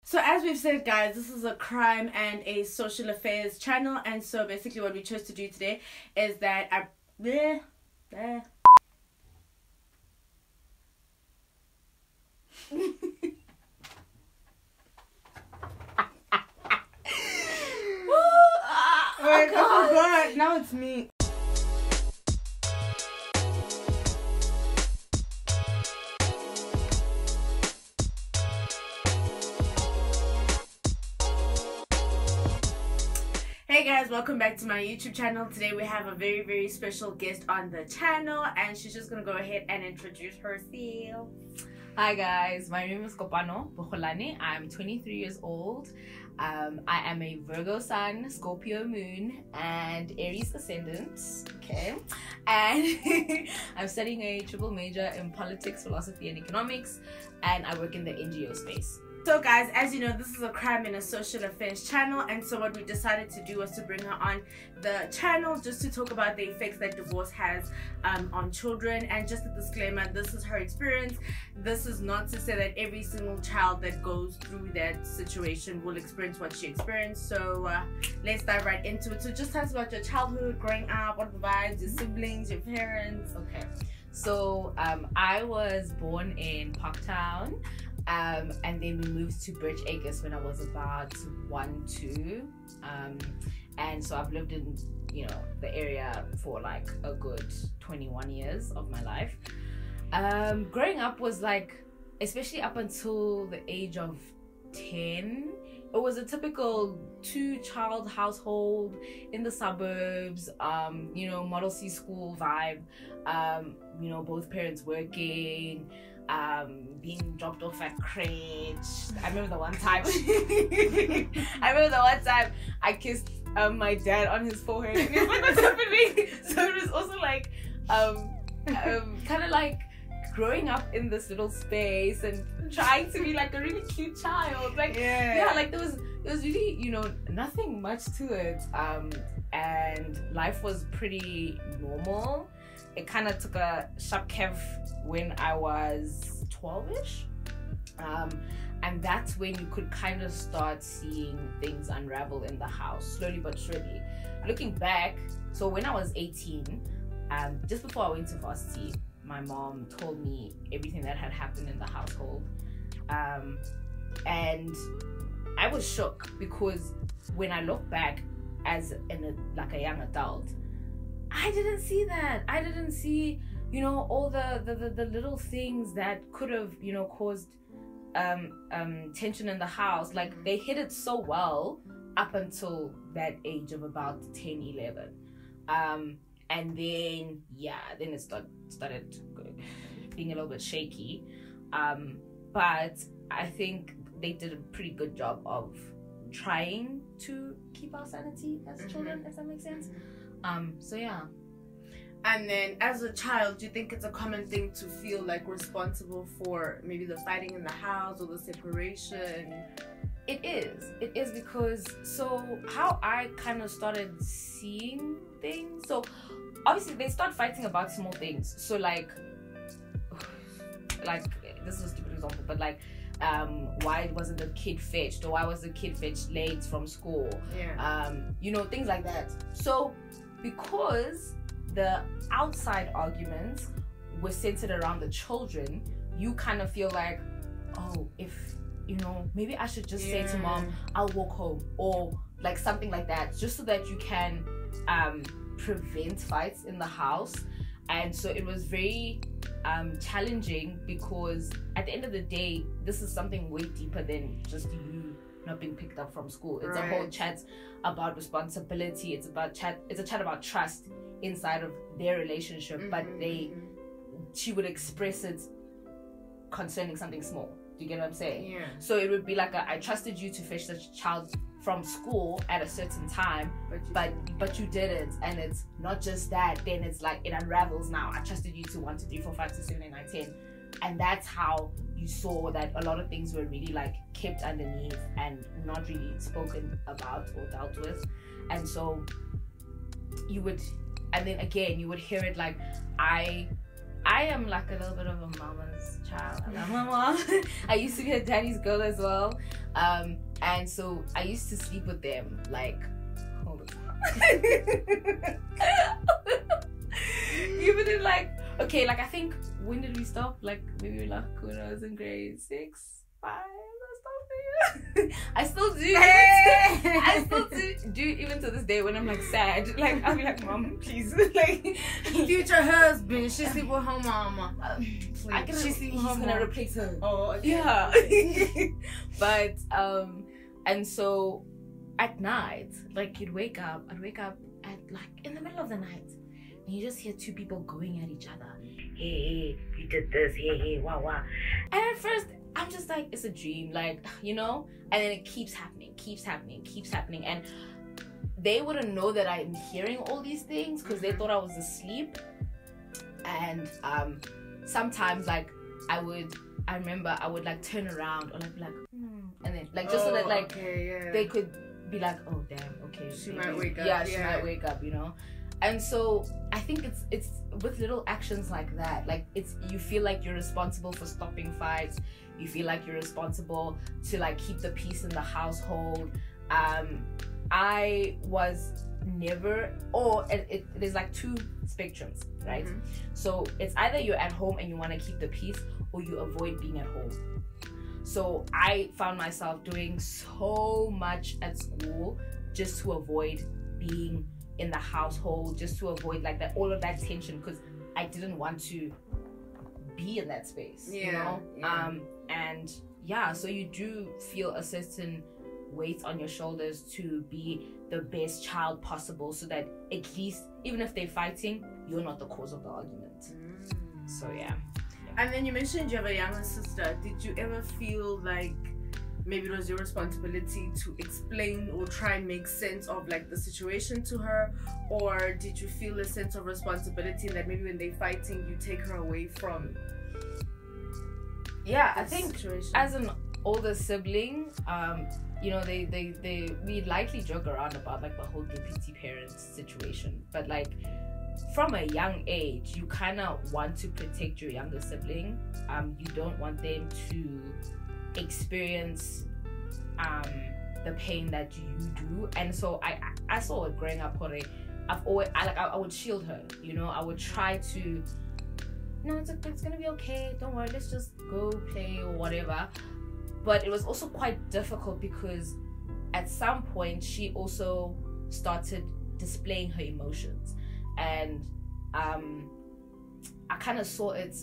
So as we've said, guys, this is a crime and a social affairs channel, and so basically what we chose to do today is that I forgot. Now it's me. Hey guys, welcome back to my YouTube channel. Today we have a very, very special guest on the channel, and she's just gonna go ahead and introduce herself. Hi guys, my name is Kopano, Bookholane. I'm 23 years old. I am a Virgo Sun, Scorpio Moon, and Aries Ascendant. Okay, and I'm studying a triple major in politics, philosophy, and economics, and I work in the NGO space. So guys, as you know, this is a crime and a social affairs channel, and so what we decided to do was to bring her on the channel just to talk about the effects that divorce has on children. And just a disclaimer, this is her experience. This is not to say that every single child that goes through that situation will experience what she experienced. So let's dive right into it. So just tell us about your childhood, growing up, what vibes, your siblings, your parents. Okay, so I was born in Parktown. And then we moved to Birch Acres when I was about 1-2, and so I've lived in the area for like a good 21 years of my life. Growing up was like, especially up until the age of 10, it was a typical 2-child household in the suburbs, Model C school vibe, both parents working, being dropped off at crèche. I remember the one time I kissed my dad on his forehead, and he was like, what's happening? So it was also like kind of like growing up in this little space and trying to be like a really cute child, like like there was really nothing much to it, and life was pretty normal. It kind of took a sharp curve when I was 12ish, and that's when you could kind of start seeing things unravel in the house slowly but surely. Looking back, so when I was 18, just before I went to varsity, my mom told me everything that had happened in the household, and I was shook because when I look back as a young adult, I didn't see that. I didn't see, all the little things that could have, caused tension in the house. Like, they hid it so well up until that age of about 10, 11. And then it started being a little bit shaky. But I think they did a pretty good job of trying to keep our sanity as children, if that makes sense. And then as a child, do you think it's a common thing to feel like responsible for maybe the fighting in the house or the separation? It is because, so how I kind of started seeing things, so obviously they start fighting about small things. So like this is a stupid example, but like why wasn't the kid fetched, or why was the kid fetched late from school? Things like that. So because the outside arguments were centered around the children, you kind of feel like, oh, if maybe I should just say to mom, I'll walk home, or like something like that, just so that you can prevent fights in the house. And so it was very challenging, because at the end of the day, this is something way deeper than just you not being picked up from school. It's a whole chat about responsibility. It's a chat about trust inside of their relationship, but she would express it concerning something small. Do you get what I'm saying? So it would be like I trusted you to fetch the child from school at a certain time, but you didn't. And it's not just that, then it's like it unravels now. I trusted you to 1, 2, 3, 4, 5, 6, 7, 8, 9, 10. And that's how you saw that a lot of things were really like kept underneath and not really spoken about or dealt with. And so you would, and then again you would hear it like, I I am like a little bit of a mama's child. I love my mom. I used to be a daddy's girl as well. And so I used to sleep with them like all the time. Even in like, okay, like I think, when did we stop? Like maybe like when I was in grade 6, 5. I still do. I still do even to this day when I'm like sad. Like I'll be like, Mom, please. Like future husband, she sleep with her mama. She's gonna replace her. Oh, okay. Yeah. But and so at night, like I'd wake up at like in the middle of the night, and you just hear two people going at each other. Hey, you did this. Hey, wow, wow. And at first, I'm just like, it's a dream, like, you know? And then it keeps happening. And they wouldn't know that I'm hearing all these things because they thought I was asleep. And sometimes, like, I remember I would like turn around or like be like, and then like just so that like they could be like, oh damn, okay, she might wake up. Yeah, she might wake up, you know. And so I think it's with little actions like that, like you feel like you're responsible for stopping fights. You feel like you're responsible to like keep the peace in the household. I was never, there's like two spectrums, right? Mm-hmm. So it's either you're at home and you want to keep the peace, or you avoid being at home. So I found myself doing so much at school just to avoid being in the household, just to avoid like that, all of that tension, because I didn't want to be in that space, you know? Yeah. And yeah, so you do feel a certain weight on your shoulders to be the best child possible, so that at least, even if they're fighting, you're not the cause of the argument. So yeah. And then you mentioned you have a younger sister. Did you ever feel like maybe it was your responsibility to explain or try and make sense of like the situation to her? Or did you feel a sense of responsibility that maybe when they're fighting, you take her away from I think situation? As an older sibling, you know, we lightly joke around about like the whole deputy parents situation, but like from a young age, you kind of want to protect your younger sibling. You don't want them to experience the pain that you do. And so I saw it growing up. I would shield her, you know. I would try to, no, it's gonna be okay, don't worry, let's just go play or whatever. But it was also quite difficult because at some point she also started displaying her emotions, and I kind of saw it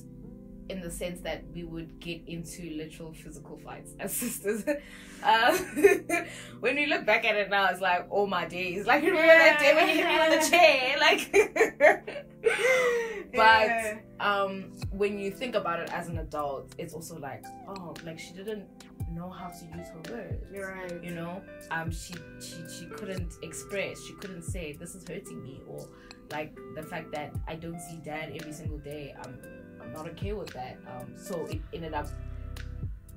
in the sense that we would get into literal physical fights as sisters. When we look back at it now, it's like, oh my days, like remember that day when you hit me on the chair, like but when you think about it as an adult, it's also like, oh, like she didn't know how to use her words. You're right. You know, she couldn't express, she couldn't say this is hurting me, or like the fact that I don't see dad every single day, I'm not okay with that. So it ended up,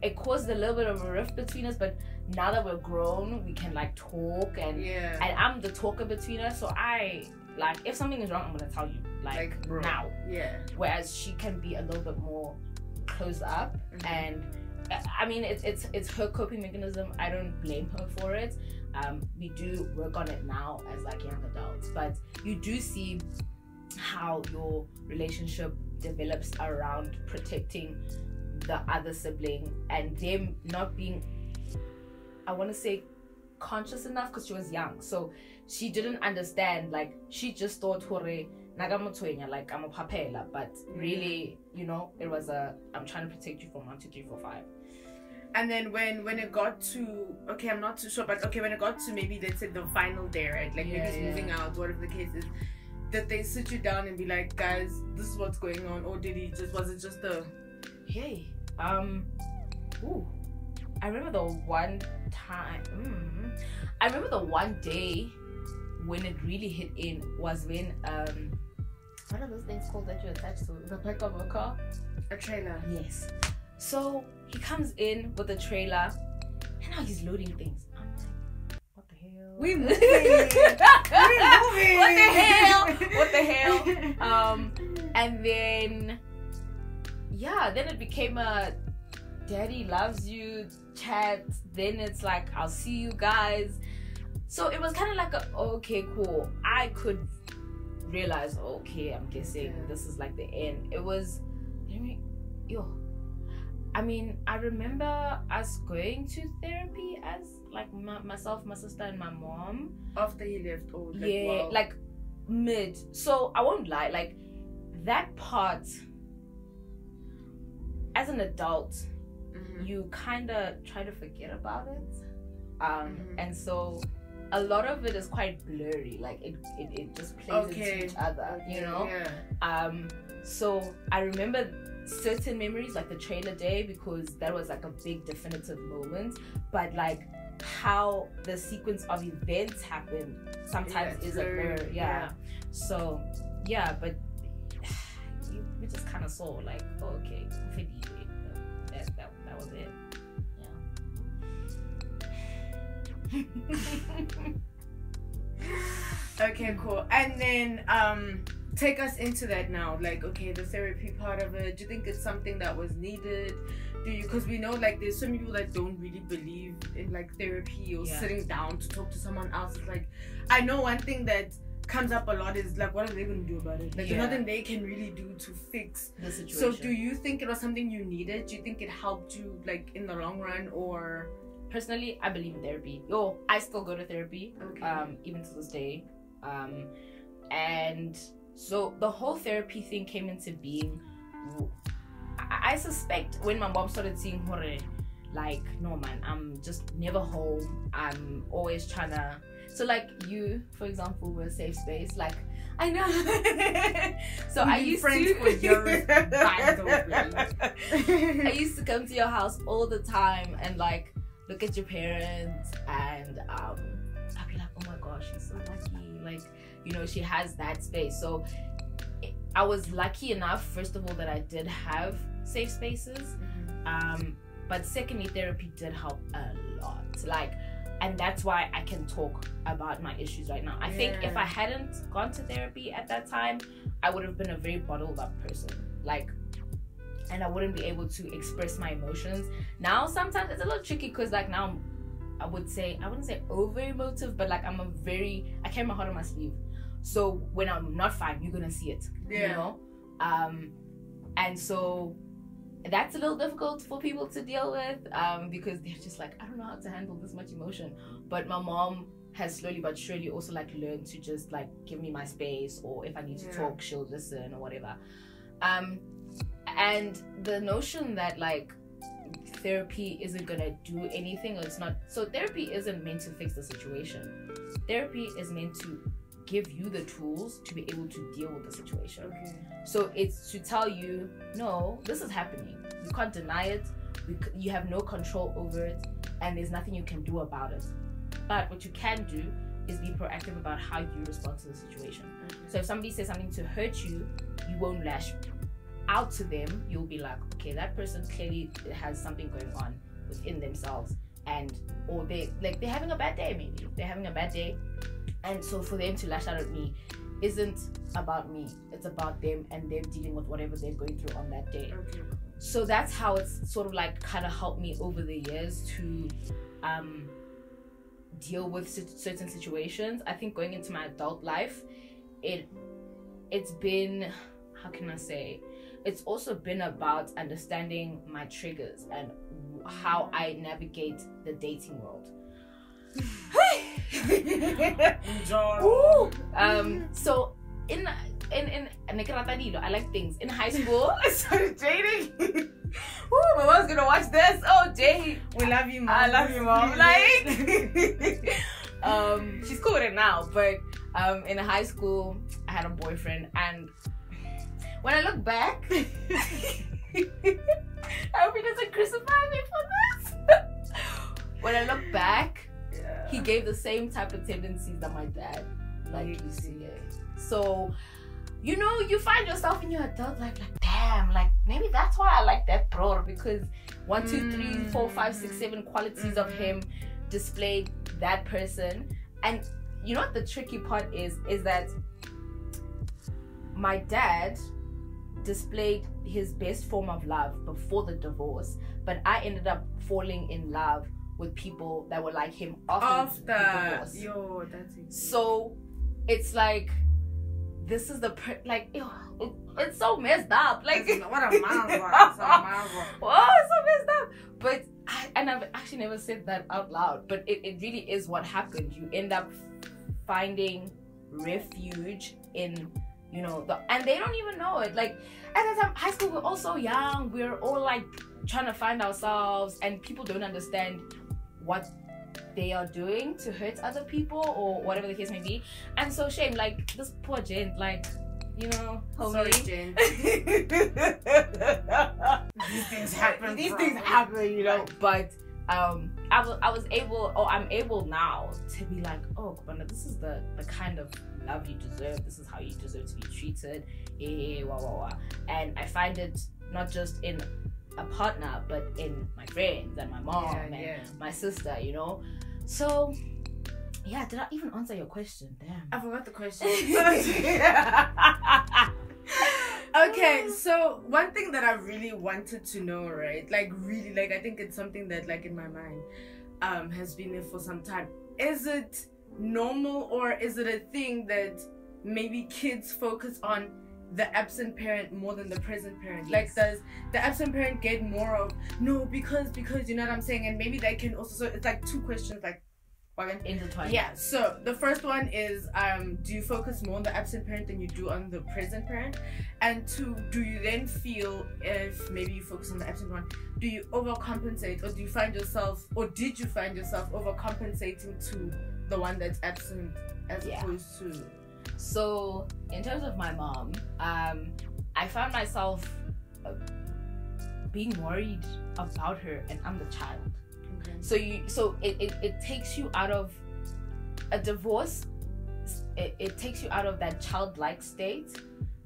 it caused a little bit of a rift between us, but now that we're grown, we can like talk, and I'm the talker between us, so I like, if something is wrong, I'm gonna tell you like now. Yeah. Whereas she can be a little bit more closed up, and I mean it's her coping mechanism. I don't blame her for it. We do work on it now as like young adults, but you do see how your relationship develops around protecting the other sibling, and them not being, I want to say, conscious enough, because she was young, so she didn't understand. Like she just thought hore nagamotoenya, like I'm a papela, but really, you know, it was I'm trying to protect you from 1, 2, 3, 4, 5. And then when it got to, okay, I'm not too sure, but okay, when it got to maybe let's say the final day, right? Like maybe it's moving out, whatever the case is, did they sit you down and be like, guys, this is what's going on? Or was it just a hey, ooh, I remember the one time, I remember the one day when it really hit in was when what are those things called that you attach to the back of a car? A trailer. Yes. So he comes in with a trailer, and now he's loading things. I'm like, what the hell? We moving. We moving. What the hell? And then yeah, then it became a daddy loves you chat. Then it's like, I'll see you guys. So it was kind of like okay, cool. I could realize, okay, I'm guessing this is like the end. It was, I mean, I remember us going to therapy as like myself, my sister, and my mom. After he left, like mid. So I won't lie, like that part, as an adult, you kind of try to forget about it, and so a lot of it is quite blurry. Like it just plays into each other, you know. So I remember certain memories, like the trailer day, because that was like a big definitive moment, but like how the sequence of events happened sometimes is a blur. So but we just kind of saw like, okay, that was it. Okay, cool. And then take us into that now. Like, okay, the therapy part of it. Do you think it's something that was needed? Do you? Because we know like there's some people that don't really believe in like therapy or sitting down to talk to someone else. It's like, I know one thing that comes up a lot is like, what are they going to do about it? Like, there's nothing they can really do to fix the situation. So do you think it was something you needed? Do you think it helped you like in the long run? Or personally, I believe in therapy. I still go to therapy, even to this day. And so the whole therapy thing came into being, I suspect, when my mom started seeing Hore, like, no man, I'm just never home. I'm always trying to. So like you, for example, were a safe space. Like, I know. So I used to. For years, I used to come to your house all the time and like look at your parents, and I'd be like, oh my gosh, she's so lucky. Like, you know, she has that space. So I was lucky enough, first of all, that I did have safe spaces. But secondly, therapy did help a lot. Like, and that's why I can talk about my issues right now. I think if I hadn't gone to therapy at that time, I would have been a very bottled up person. Like, and I wouldn't be able to express my emotions. Now, sometimes it's a little tricky because like now I wouldn't say over emotive, but like I carry my heart on my sleeve. So when I'm not fine, you're gonna see it, you know? And so that's a little difficult for people to deal with, because they're just like, I don't know how to handle this much emotion. But my mom has slowly but surely also like learned to just like give me my space, or if I need to talk, she'll listen or whatever. And the notion that like therapy isn't gonna do anything, or it's not. So therapy isn't meant to fix the situation. Therapy is meant to give you the tools to be able to deal with the situation. So it's to tell you, no, this is happening. You can't deny it. You have no control over it, and there's nothing you can do about it. But what you can do is be proactive about how you respond to the situation. So if somebody says something to hurt you, you won't lash out to them. You'll be like, okay, that person clearly has something going on within themselves, or they're having a bad day. Maybe they're having a bad day. And so for them to lash out at me isn't about me. It's about them and them dealing with whatever they're going through on that day. So that's how it's sort of like kind of helped me over the years to deal with certain situations. I think going into my adult life, it's been, how can I say, it's also been about understanding my triggers and how I navigate the dating world. So in I like things. In high school, I started dating. My mom's gonna watch this. Oh, Jay, we love you, Mom. I love you, Mom. Like, she's cool with it now, but in high school, I had a boyfriend, and when I look back, I hope he doesn't crucify me for this. When I look back, he gave the same type of tendencies that my dad, like, you see it. So, you know, you find yourself in your adult life like, damn, like, maybe that's why I like that bro, because 1, 2, 3, 4, 5, 6, 7 qualities of him displayed that person. And you know what the tricky part is that my dad displayed his best form of love before the divorce, but I ended up falling in love with people that were like him after the divorce. Yo, that's it. So it's like, this is it's so messed up. Like, what a marvel. Oh, it's so messed up. But I've actually never said that out loud, but it really is what happened. You end up finding refuge in, you know, and they don't even know it. Like, at the time, high school, we're all so young. We're all like trying to find ourselves, and people don't understand what they are doing to hurt other people or whatever the case may be. And so shame, like this poor gent, like, you know, homie. Sorry, Jen. These things happen, you know. But I'm able now to be like, oh, Kopano, this is the kind of love you deserve. This is how you deserve to be treated. And I find it not just in a partner, but in my friends and my mom and my sister, you know. So yeah, did I even answer your question? Damn, I forgot the question. Okay, so one thing that I really wanted to know, right, like really, like I think it's something that like in my mind has been there for some time. Is it normal, or is it a thing that maybe kids focus on the absent parent more than the present parent? Like, does the absent parent get more of no because you know what I'm saying? And maybe they can also, so it's like two questions, like intertwined. Yeah, so the first one is do you focus more on the absent parent than you do on the present parent? And two, do you then feel, if maybe you focus on the absent one, do you overcompensate, or do you find yourself, or did you find yourself overcompensating to the one that's absent as opposed to? So in terms of my mom, I found myself being worried about her, and I'm the child. Okay. So it takes you out of a divorce. It takes you out of that childlike state.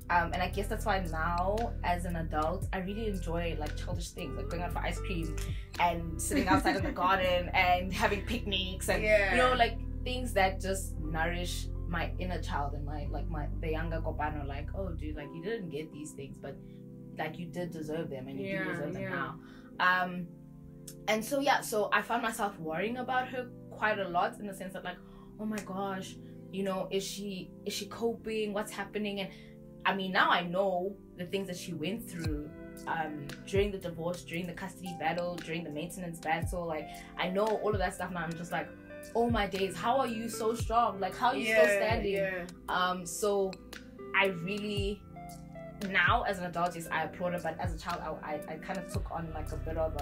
And I guess that's why now, as an adult, I really enjoy like childish things, like going out for ice cream and sitting outside in the garden and having picnics, and you know, like things that just nourish my inner child and the younger Kopano. Like, oh dude, like you didn't get these things, but like you did deserve them, and you do deserve them now. And so so I found myself worrying about her quite a lot, in the sense that like, oh my gosh, you know, is she coping? What's happening? And I mean, now I know the things that she went through during the divorce, during the custody battle, during the maintenance battle. Like, I know all of that stuff now. I'm just like, oh my days, how are you so strong? Like, how are you still standing? So I really, now as an adult, yes, I applaud her, but as a child, I kind of took on like a bit of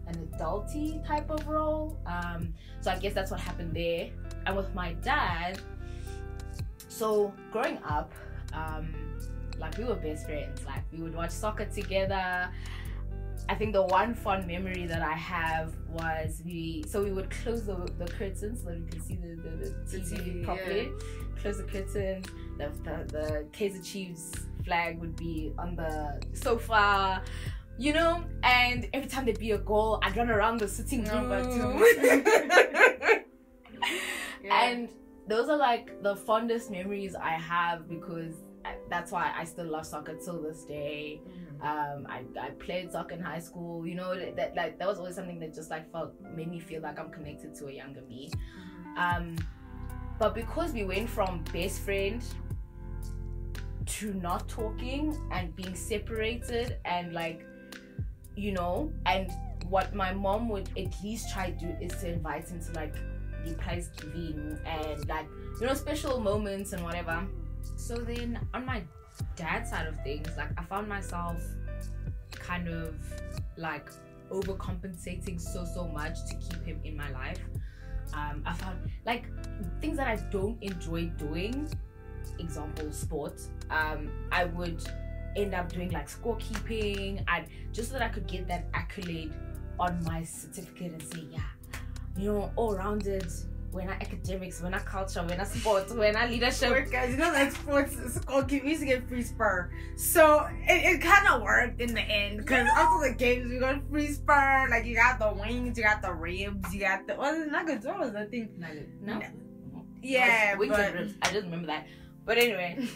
an adulty type of role. So I guess that's what happened there. And with my dad, so growing up, like we were best friends. Like, we would watch soccer together. I think the one fond memory that I have was we would close the curtains so that we could see the TV properly. Close the curtains. The Kaizer Chiefs flag would be on the sofa, you know, and every time there'd be a goal, I'd run around the sitting room. And those are like the fondest memories I have, because that's why I still love soccer till this day. I played soccer in high school, you know, that was always something that just like made me feel like I'm connected to a younger me. But because we went from best friend to not talking and being separated, and like, you know, and what my mom would at least try to do is to invite him to like the prize giving and like, you know, special moments and whatever. So then on my dad's side of things, like I found myself kind of like overcompensating so much to keep him in my life. I found like things that I don't enjoy doing, example sports, I would end up doing like scorekeeping, and just so that I could get that accolade on my certificate and say, yeah, you know, all-rounded. When I academics, when I culture, when I sports, when I leadership. Wait, guys, you know that sports we used to get free spur. So it kind of worked in the end, because after the games we got free spur. Like, you got the wings, you got the ribs, you got the nuggets. What was that thing? No. Yeah, wings and ribs. I just remember that. But anyway,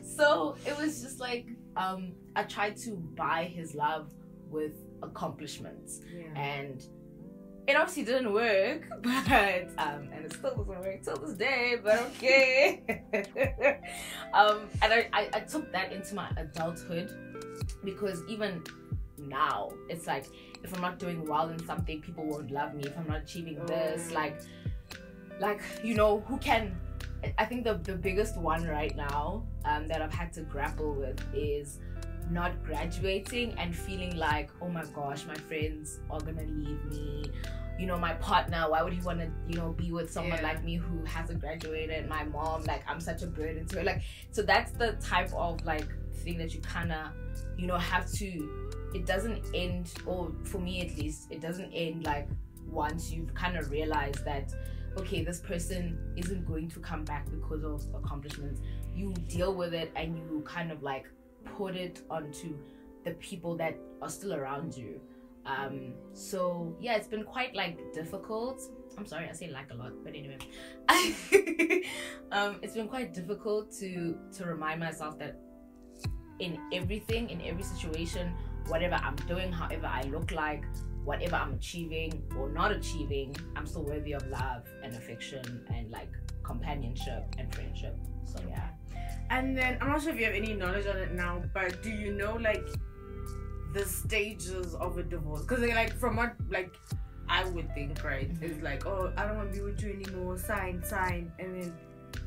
so it was just like I tried to buy his love with accomplishments, and it obviously didn't work, but and it still doesn't work till this day, but okay. And I took that into my adulthood, because even now it's like, if I'm not doing well in something, people won't love me. If I'm not achieving this, like who can. I think the biggest one right now that I've had to grapple with is not graduating and feeling like, oh my gosh, my friends are gonna leave me. My partner, why would he want to be with someone like me who hasn't graduated? My mom, like, I'm such a burden to her. Like, so that's the type of like thing that you kind of have to. It doesn't end, or for me at least, it doesn't end like once you've kind of realized that, okay, this person isn't going to come back because of accomplishments. You deal with it and you kind of like put it onto the people that are still around you. So yeah, it's been quite like difficult. I'm sorry, I say like a lot, but anyway. It's been quite difficult to remind myself that in everything, in every situation, whatever I'm doing, however I look like, whatever I'm achieving or not achieving, I'm still worthy of love and affection and like companionship and friendship. So yeah. And then I'm not sure if you have any knowledge on it now, but do you know like the stages of a divorce? Because like from what like I would think, right, it's like, oh, I don't want to be with you anymore, sign, and then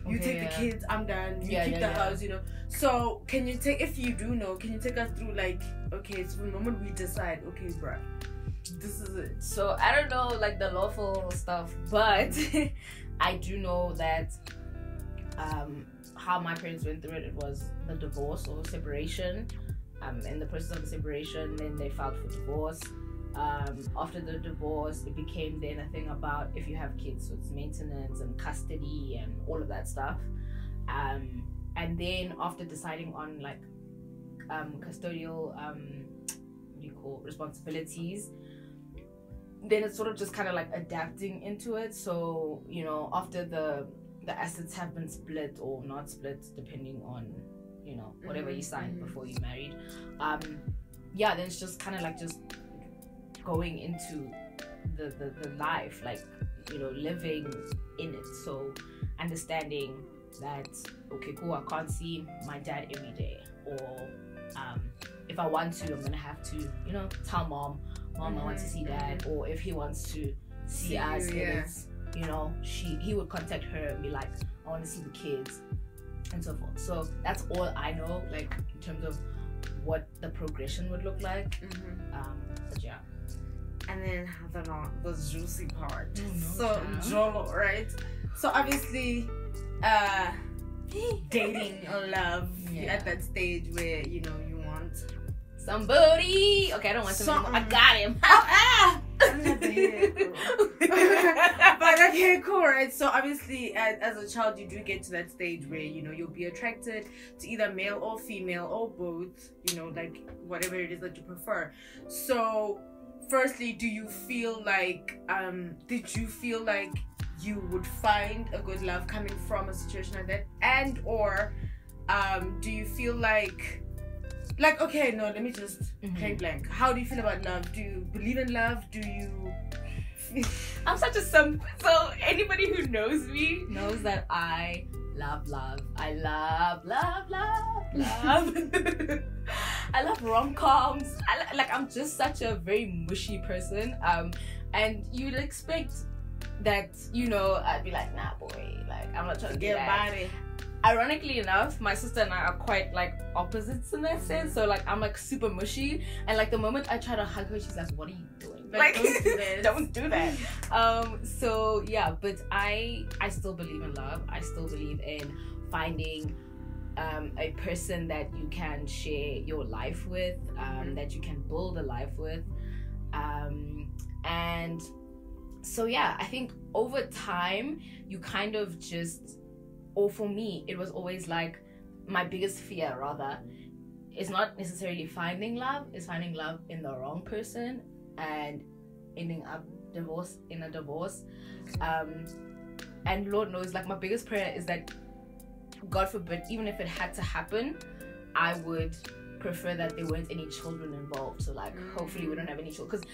you take the kids, I'm done, you keep the house, So can you take, if you do know, can you take us through like, okay, so the moment we decide, okay, bruh, this is it. So I don't know like the lawful stuff, but I do know that how my parents went through it. It was the divorce or separation. In the process of the separation, then they filed for divorce. After the divorce, it became then a thing about if you have kids, so it's maintenance and custody and all of that stuff. And then after deciding on like custodial responsibilities, then it's sort of just kind of like adapting into it. So after the assets have been split or not split, depending on whatever you signed before you married, then it's just kind of like just going into the life, like living in it. So understanding that, okay, cool, I can't see my dad every day, or if I want to, I'm gonna have to tell mom I want to see dad. Or if he wants to see us, it's he would contact her and be like, I want to see the kids and so forth. So that's all I know, like in terms of what the progression would look like. But yeah. And then the juicy part. Oh, no, so Jolo, right? So obviously dating or love at that stage where you want somebody. Okay, I don't want somebody. I got him. But okay, cool, right? So obviously as a child you do get to that stage where you'll be attracted to either male or female or both, like whatever it is that you prefer. So firstly, do you feel like did you feel like you would find a good love coming from a situation like that, and or do you feel like okay, no, let me just plain blank. How do you feel about love? Do you believe in love? Do you I'm such a simp, so anybody who knows me knows that I love. I love. I love rom-coms. I'm just such a very mushy person. And you'd expect that, I'd be like, nah, boy, like I'm not trying to get body. Ironically enough, my sister and I are quite like opposites in that sense. So like I'm like super mushy, and like the moment I try to hug her, she's like, what are you doing? Like don't do this. Don't do that. So yeah, but I still believe in love. I still believe in finding a person that you can share your life with, that you can build a life with, and so yeah, I think over time you kind of just, or for me, it was always like my biggest fear rather is not necessarily finding love, is finding love in the wrong person and ending up in a divorce. And Lord knows, like my biggest prayer is that God forbid, even if it had to happen, I would prefer that there weren't any children involved. So like, hopefully we don't have any children, because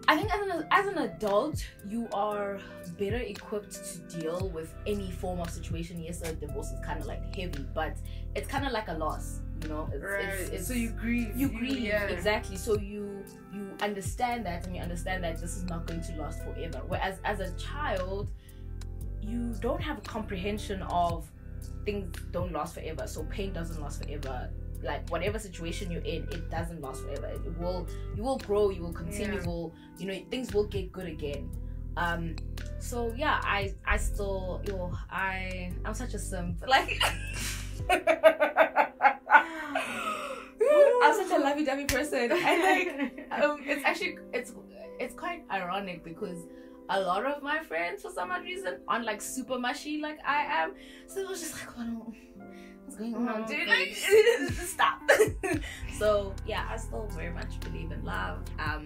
I think as an adult, you are better equipped to deal with any form of situation. Yes, a divorce is kind of like heavy, but it's kind of like a loss, you know. It's, so you grieve. Yeah. Exactly. So you understand that, and you understand that this is not going to last forever. Whereas as a child, you don't have a comprehension of things don't last forever. So pain doesn't last forever. Like whatever situation you're in, it doesn't last forever. You will grow, you will continue, things will get good again. So yeah, I still, I'm such a simp. Like I'm such a lovey-dovey person. And like it's actually it's quite ironic because a lot of my friends for some odd reason aren't like super mushy like I am. So it was just like, what's going on, dude? Like, stop. So yeah, I still very much believe in love. I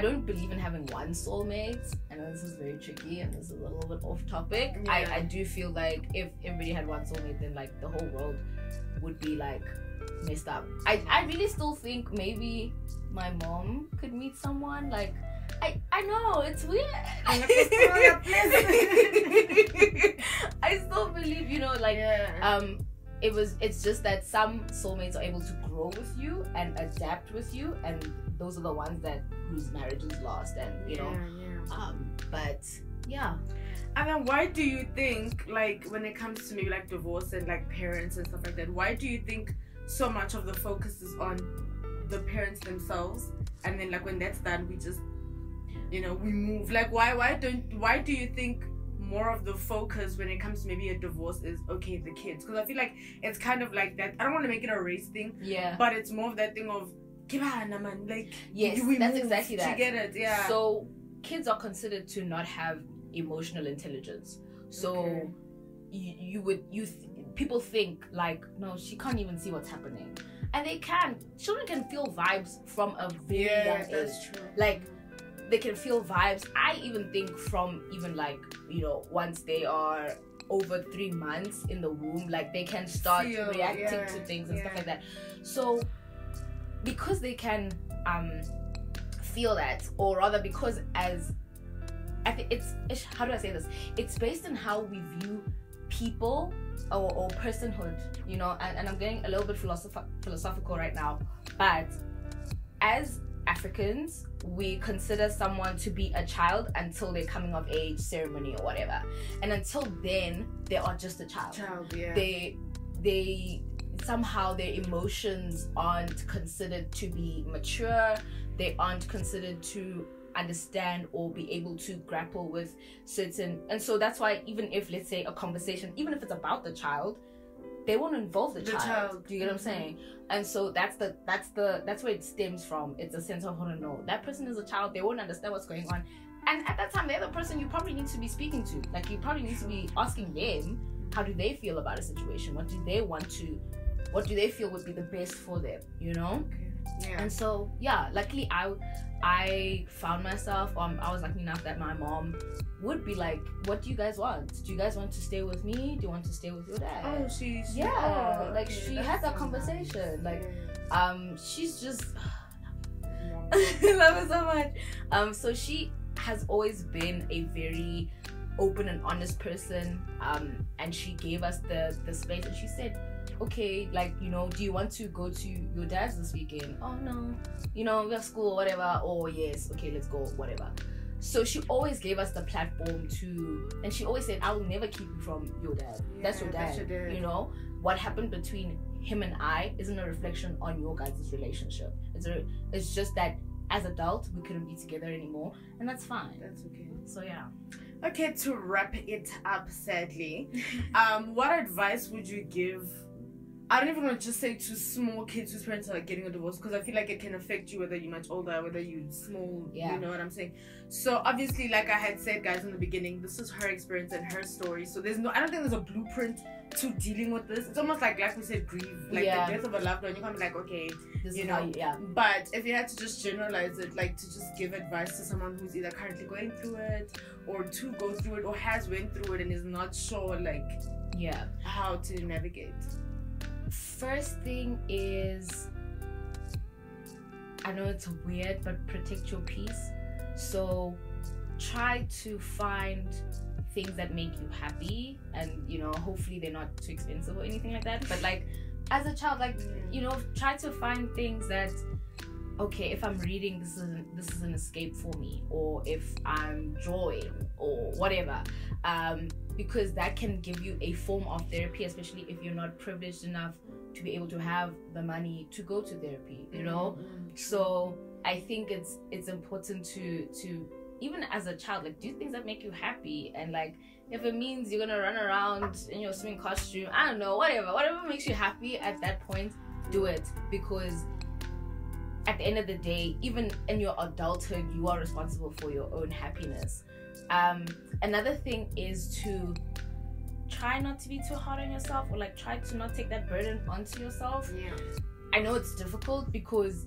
don't believe in having one soulmate. I know this is very tricky and this is a little bit off topic. Yeah. I do feel like if everybody had one soulmate, then like the whole world would be like messed up. I really still think maybe my mom could meet someone. Like I know it's weird. I still believe, it's just that some soulmates are able to grow with you and adapt with you, and those are the ones whose marriages last, and but yeah. And then why do you think, like, when it comes to maybe like divorce and like parents and stuff like that, why do you think so much of the focus is on the parents themselves, and then like when that's done we just we move? Like why do you think more of the focus when it comes to maybe a divorce is okay, the kids? Because I feel like it's kind of like that. I don't want to make it a race thing, but it's more of that thing of like, yes, that's exactly that. You get it? Yeah. So kids are considered to not have emotional intelligence. So people think like, no, she can't even see what's happening, and they can. Children can feel vibes from a very young age. That's true. Like they can feel vibes. I even think from even like, once they are over 3 months in the womb, like they can start reacting to things and stuff like that. So because they can feel that, or rather because I think it's how do I say this? It's based on how we view people or personhood, and I'm getting a little bit philosophical right now, but as Africans, we consider someone to be a child until they're coming of age ceremony or whatever, and until then they are just a child. They somehow their emotions aren't considered to be mature. They aren't considered to understand or be able to grapple with certain, and so that's why even if, let's say, a conversation, even if it's about the child, they won't involve the child. Do you get what I'm saying? And so that's where it stems from. It's a sense of, oh no, that person is a child, they won't understand what's going on, and at that time they're the person you probably need to be speaking to. Like you probably need to be asking them, how do they feel about a situation? What do they feel would be the best for them, And so luckily I found myself, I was lucky enough that my mom would be like, what do you guys want? Do you guys want to stay with me? Do you want to stay with your dad? Oh, she she had that conversation. Like she's just love it so much. So she has always been a very open and honest person, and she gave us the space, and she said, okay, like, do you want to go to your dad's this weekend? Oh no, we have school or whatever. Oh yes, okay, let's go, whatever. So she always gave us the platform to, and she always said, I will never keep you from your dad. That's your dad. What happened between him and I isn't a reflection on your guys' relationship. It's just that as adults we couldn't be together anymore, and that's fine. That's okay. So yeah. Okay, to wrap it up, sadly, what advice would you give I don't even want to just say to small kids whose parents are getting a divorce, because I feel like it can affect you whether you're much older, whether you're small, you know what I'm saying? So obviously, like I had said, guys, in the beginning, this is her experience and her story. So I don't think there's a blueprint to dealing with this. It's almost like we said, grief, like the death of a loved one. You can't be like, okay, this you know, but if you had to just generalize it, like to just give advice to someone who's either currently going through it or to go through it or has went through it and is not sure, like, how to navigate. First thing is, I know it's weird, but protect your peace. So try to find things that make you happy, and you know, hopefully they're not too expensive or anything like that, but like as a child, like, you know, try to find things that, okay, if I'm reading, this is an escape for me, or if I'm drawing or whatever, because that can give you a form of therapy, especially if you're not privileged enough to be able to have the money to go to therapy, you know. So I think it's important to even as a child, like, do things that make you happy, and like, if it means you're gonna run around in your swimming costume, I don't know, whatever makes you happy at that point, do it, because at the end of the day, even in your adulthood, you are responsible for your own happiness. Another thing is to try not to be too hard on yourself, or like try to not take that burden onto yourself. I know it's difficult because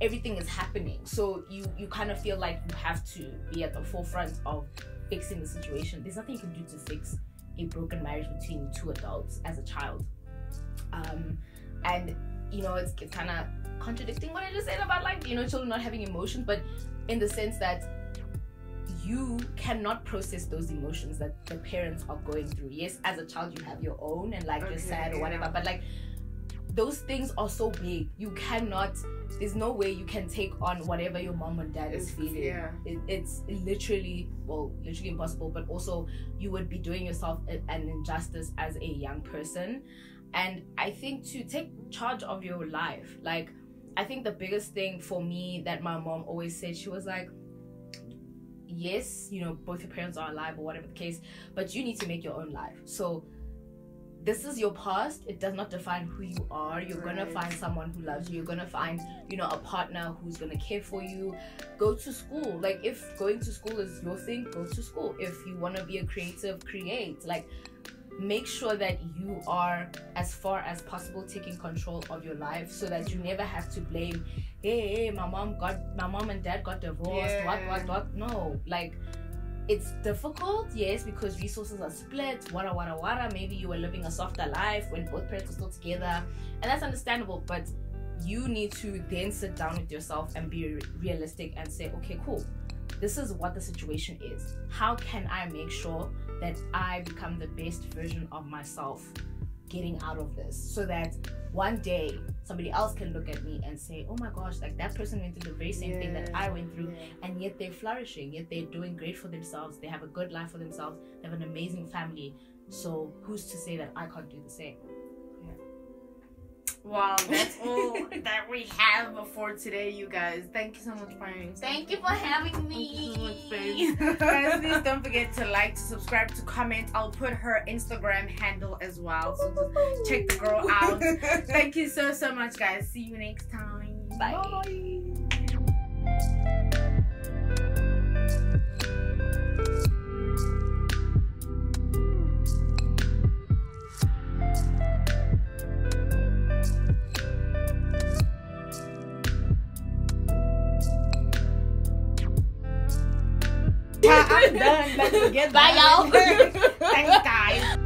everything is happening, so you kind of feel like you have to be at the forefront of fixing the situation. There's nothing you can do to fix a broken marriage between two adults as a child, and you know, it's kind of contradicting what I just said about, like, you know, children not having emotions, but in the sense that you cannot process those emotions that the parents are going through. Yes, as a child you have your own, and like, you're sad or whatever, but like, those things are so big, you cannot, there's no way you can take on whatever your mom and dad is feeling. It's literally impossible, but also you would be doing yourself an injustice as a young person. And I think to take charge of your life, like, I think the biggest thing for me that my mom always said, she was like, yes, you know, both your parents are alive or whatever the case, but you need to make your own life. So this is your past, it does not define who you are. You're gonna find someone who loves you, you're gonna find, you know, a partner who's gonna care for you. Go to school. Like, if going to school is your thing, go to school. If you want to be a creative, create. Like, make sure that you are, as far as possible, taking control of your life, so that you never have to blame, hey, my mom and dad got divorced, what. No, like, it's difficult, yes, because resources are split, wada. Maybe you were living a softer life when both parents were still together, and that's understandable, but you need to then sit down with yourself and be realistic and say, okay, cool, this is what the situation is. How can I make sure that I become the best version of myself getting out of this, so that one day somebody else can look at me and say, oh my gosh, like, that person went through the very same thing that I went through, and yet they're flourishing, yet they're doing great for themselves, they have a good life for themselves, they have an amazing family. So who's to say that I can't do the same? Wow, that's all that we have for today, you guys. Thank you so much for having me. Thank you for having me. Thank you so much, guys, please don't forget to like, to subscribe, to comment. I'll put her Instagram handle as well, so just check the girl out. Thank you so much, guys. See you next time. Bye. I'm done. Let's get Bye, y'all. Thanks, guys.